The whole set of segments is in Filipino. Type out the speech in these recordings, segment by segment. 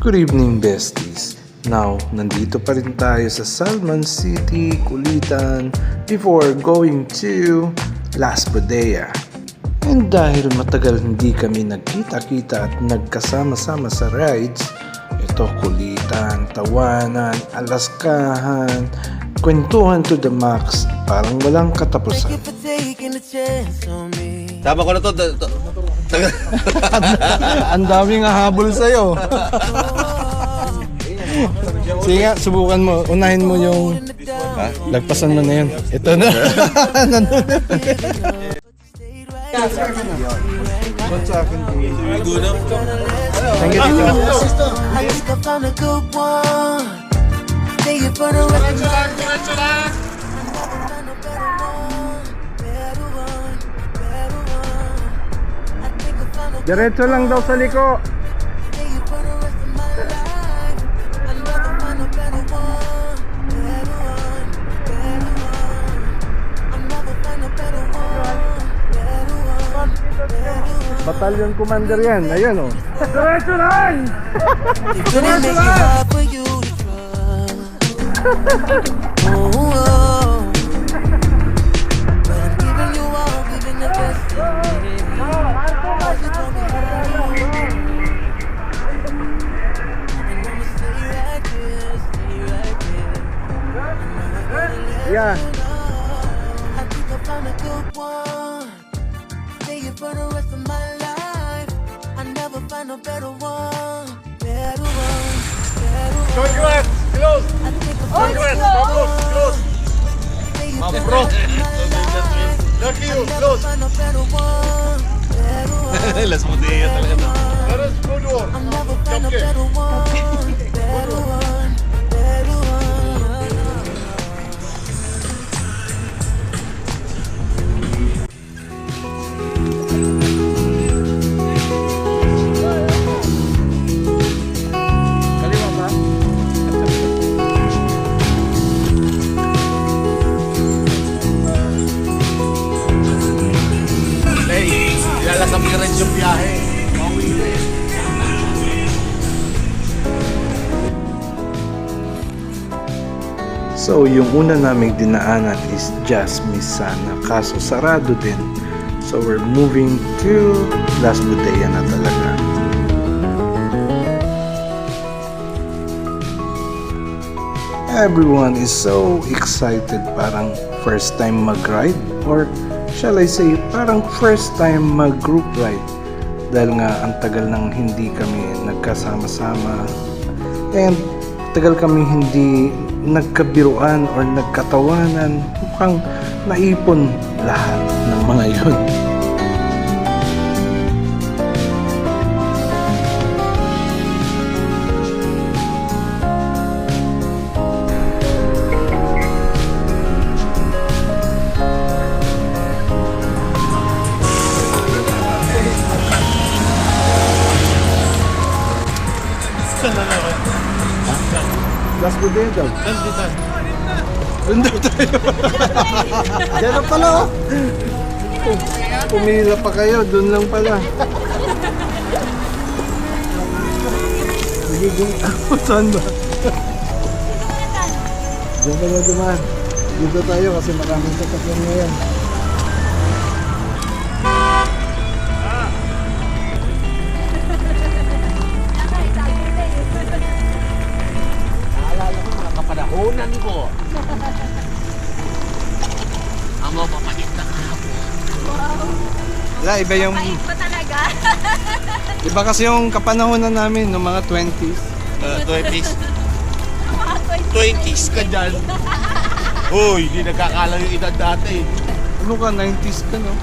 Good evening, besties. Now, nandito pa rin tayo sa Salmon City, Kulitan, before going to Las Bodea. And dahil matagal hindi kami nagkita-kita at nagkasama-sama sa rides, ito kulitan, tawanan, alaskahan, kwentuhan to the max, parang walang katapusan. Tama ko na to. Ang daming hahabol sa'yo. Sige nga, subukan mo. Unahin mo yung... Lagpasan mo na yun. Ito na. Nandun na. Thank you, Tito. Diretso lang daw sa liko. Battalion commander yan. Ayan o. Diretso lang! Diretso lang! Yeah. I think I found a good one. Stay here for the rest of my life. I never find a better one. Better one. Better one. Congrats! Close! I think I Congrats! found Vamos! Close! Stay here My for the bro! rest of my life. Lucky you! I never Close! find a better one. Better one. Las Bodea talaga to. That is good one! I never find a Champion! better one. Better one. Better one. Hey, ilalasap ka rin yung biyahe. So, yung una naming dinaanan is Jasmisana, kaso sarado din. So, we're moving to Las Bodea na talaga. Everyone is so excited, parang first time mag-ride, or shall I say, parang first time mag-group ride. Dahil nga ang tagal nang hindi kami nagkasama-sama and tagal kami hindi nagkabiruan or nagkatawanan. Mukhang naipon lahat ng mga yun. Las Bodea daw. Doon tayo. Diyan na pala oh. Pumila pa kayo, doon lang pala. Nagiging saan ba? Diyan ka na dumaan. Dito tayo kasi maraming sasakyan ngayon. Kapanahonan ko. Ang mga papanik na kahapon. Wala, iba yung... Mait pa talaga. Iba kasi yung kapanahonan namin, ng mga 20s. 20s. Mga 20s ka dyan. Uy, di nagkakala yung edad dati. Ano ka, 90s ka, no?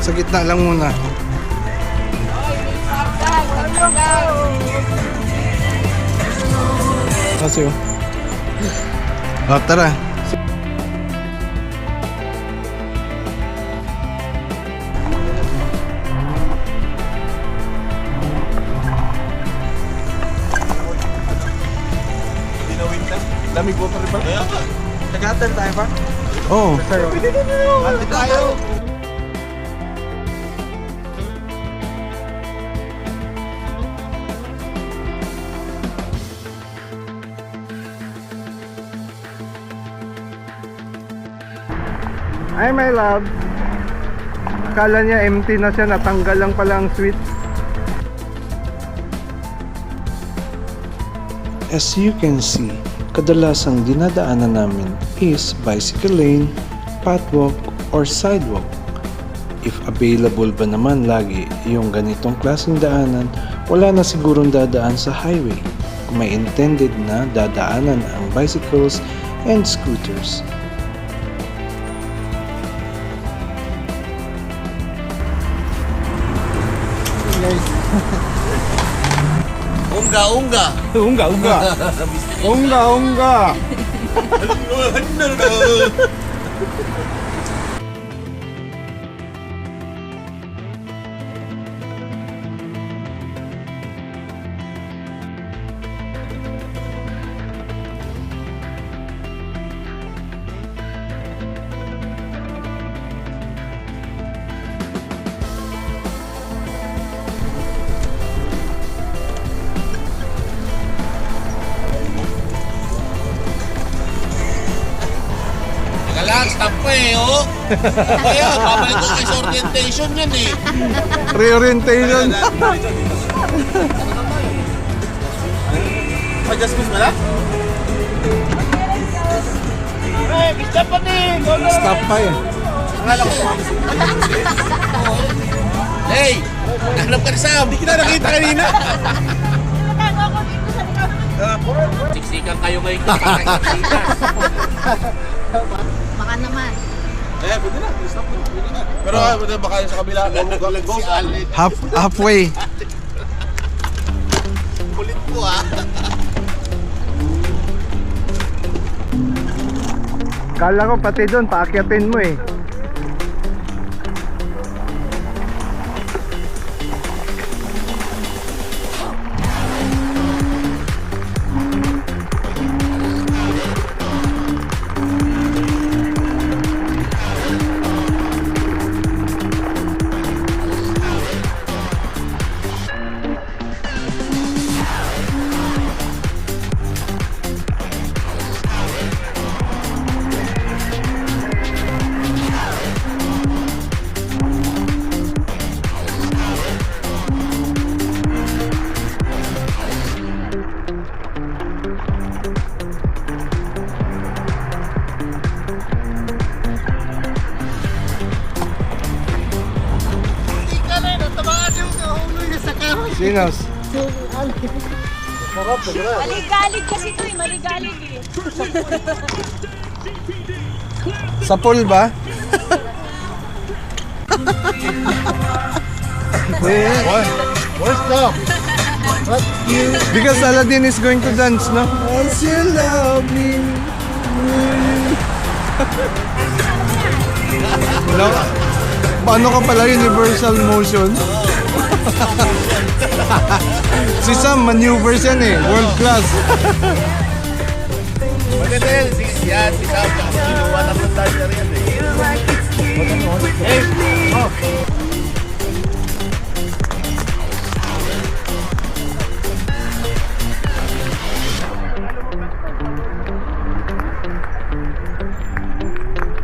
Sa gitna lang muna. Kasi oh. Oh, tara. Lamig po pa rin ba? Kaya ka. Nag-hotel tayo ba? Oo. Hati tayo! Ay, my love. Akala niya empty na siya, natanggal lang pala ang switch. As you can see, kadalasang dinadaanan namin is bicycle lane, pathwalk, or sidewalk. If available ba naman lagi yung ganitong klaseng daanan, wala na sigurong dadaan sa highway kung may intended na dadaanan ang bicycles and scooters. Unga, unga. Unga, unga. Unga, unga. Relax, stop pa eh, oh. Kaya, babalik ko kayo sa orientation yan eh. Reorientation. Adjustment mo na? Eh, stop pa din. Stop pa eh. Akala ko. Hey, nahanap ka na Sam. Hindi kita nakita kanina. Natago ako dito sa likod. Siksikan kayo ngayon kakaisikan. Baka naman. Eh, pwede na. Stop mo. Pwede na. Pero pwede baka sa kabila. Go sa alit. Halfway. Kulit ko ah. Kala ko pati doon, paakyatin mo eh. Sinos? Maligalig kasi ito eh. Maligalig eh. Sa pool ba? Where's stop? Because Aladdin is going to dance, no? As you love me. No? Paano ka pala universal motion? Si Sam, maneuvers yan eh. World class. Maganda yan. Yan, si Sam. Ginawa na ng dancer yan eh. Hey! Oh!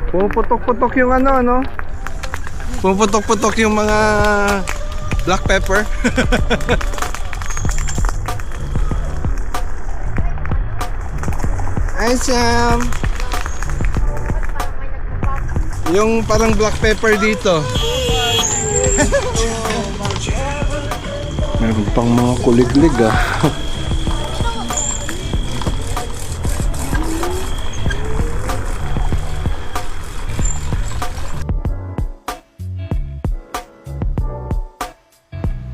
Pumuputok-putok yung ano? Pumuputok-putok yung mga black pepper. Hi Sam! Yung parang black pepper dito. Meron pang mga kuliglig ah.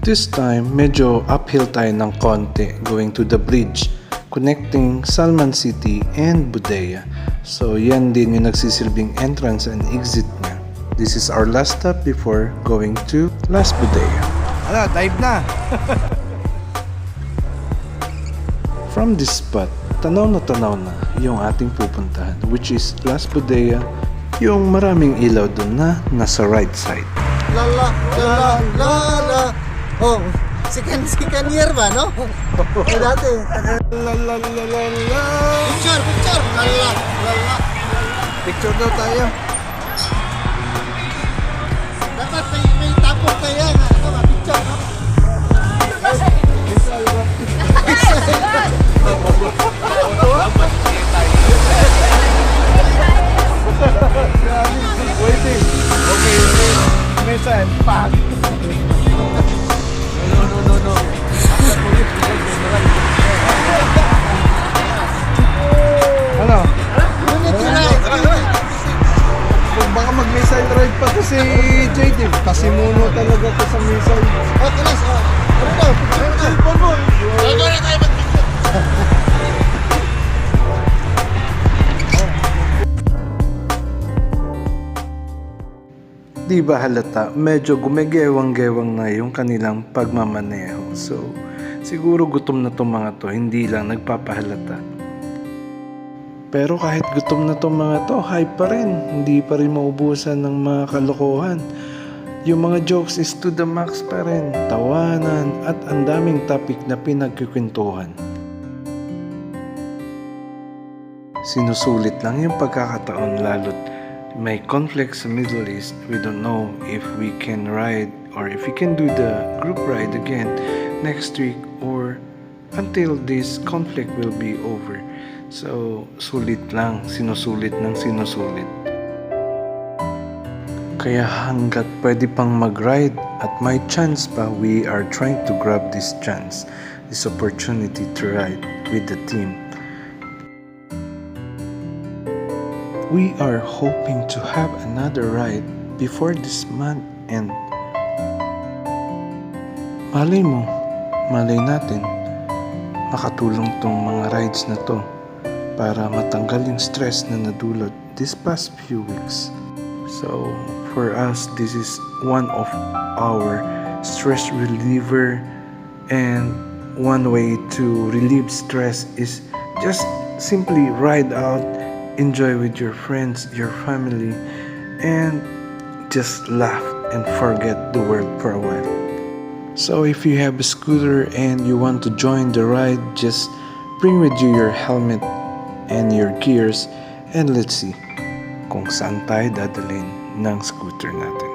This time, medyo uphill tayo ng konti going to the bridge connecting Salman City and Budaya. So yan din yung nagsisilbing entrance and exit niya. This is our last stop before going to Las Budaya. Ala, dive na. From this spot, tanaw na yung ating pupuntahan, which is Las Budaya, yung maraming ilaw dun na nasa right side. Lala, lala, lala. Oh, second year ba, no? Eh, dati. La. Picture. Lala, lala. Picture daw tayo. Di ba halata, medyo gumegewang-gewang na yung kanilang pagmamaneho. So, siguro gutom na tong mga to, hindi lang nagpapahalata. Pero kahit gutom na tong mga to, hype pa rin. Hindi pa rin maubusan ng mga kalokohan. Yung mga jokes is to the max pa rin. Tawanan at ang daming topic na pinagkukwentuhan. Sinusulit lang yung pagkakataon lalo't may conflict sa Middle East. We don't know if we can ride or if we can do the group ride again next week or until this conflict will be over. So, sulit lang. Sinusulit ng sinusulit. Kaya hanggat pwede pang mag-ride at may chance pa, we are trying to grab this chance, this opportunity to ride with the team. We are hoping to have another ride before this month end. Malay mo, malay natin, makatulong tong mga rides na to para matanggal yung stress na nadulot this past few weeks. So, for us, this is one of our stress reliever, and one way to relieve stress is just simply ride out, enjoy with your friends, your family, and just laugh and forget the world for a while. So if you have a scooter and you want to join the ride, just bring with you your helmet and your gears, and let's see kung saan tayo dadalhin ng scooter natin.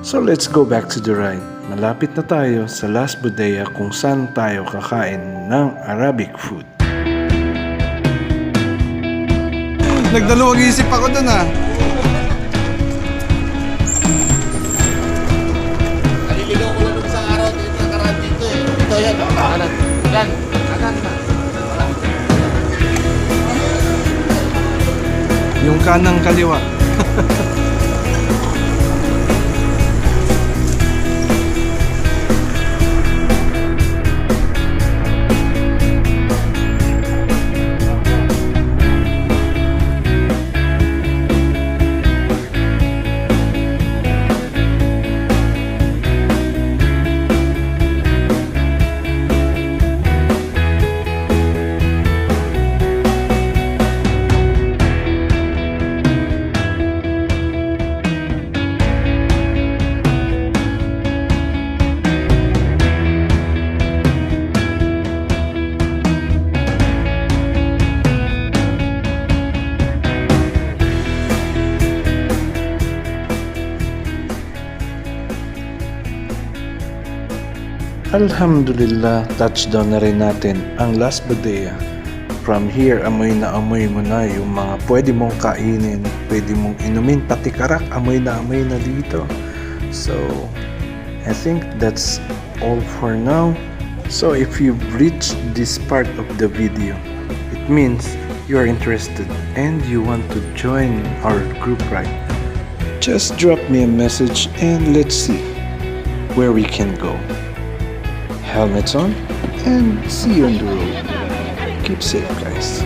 So let's go back to the ride. Malapit na tayo sa Las Bodega kung saan tayo kakain ng Arabic food. Nagdalawang isip ako dun ah. Naliligaw ko lang sa araw dito nakaraan dito eh. Ito yan. Kanan. Yan. Kanan na. Yung kanang kaliwa. Alhamdulillah, touchdown na rin natin ang Las Bodega. From here, amoy na amoy mo na yung mga pwede mong kainin, pwede mong inumin, pati karak, amoy na dito. So, I think that's all for now. So, if you've reached this part of the video, it means you're interested and you want to join our group ride. Just drop me a message and let's see where we can go. Helmets on and see you on the road. Keep safe, guys.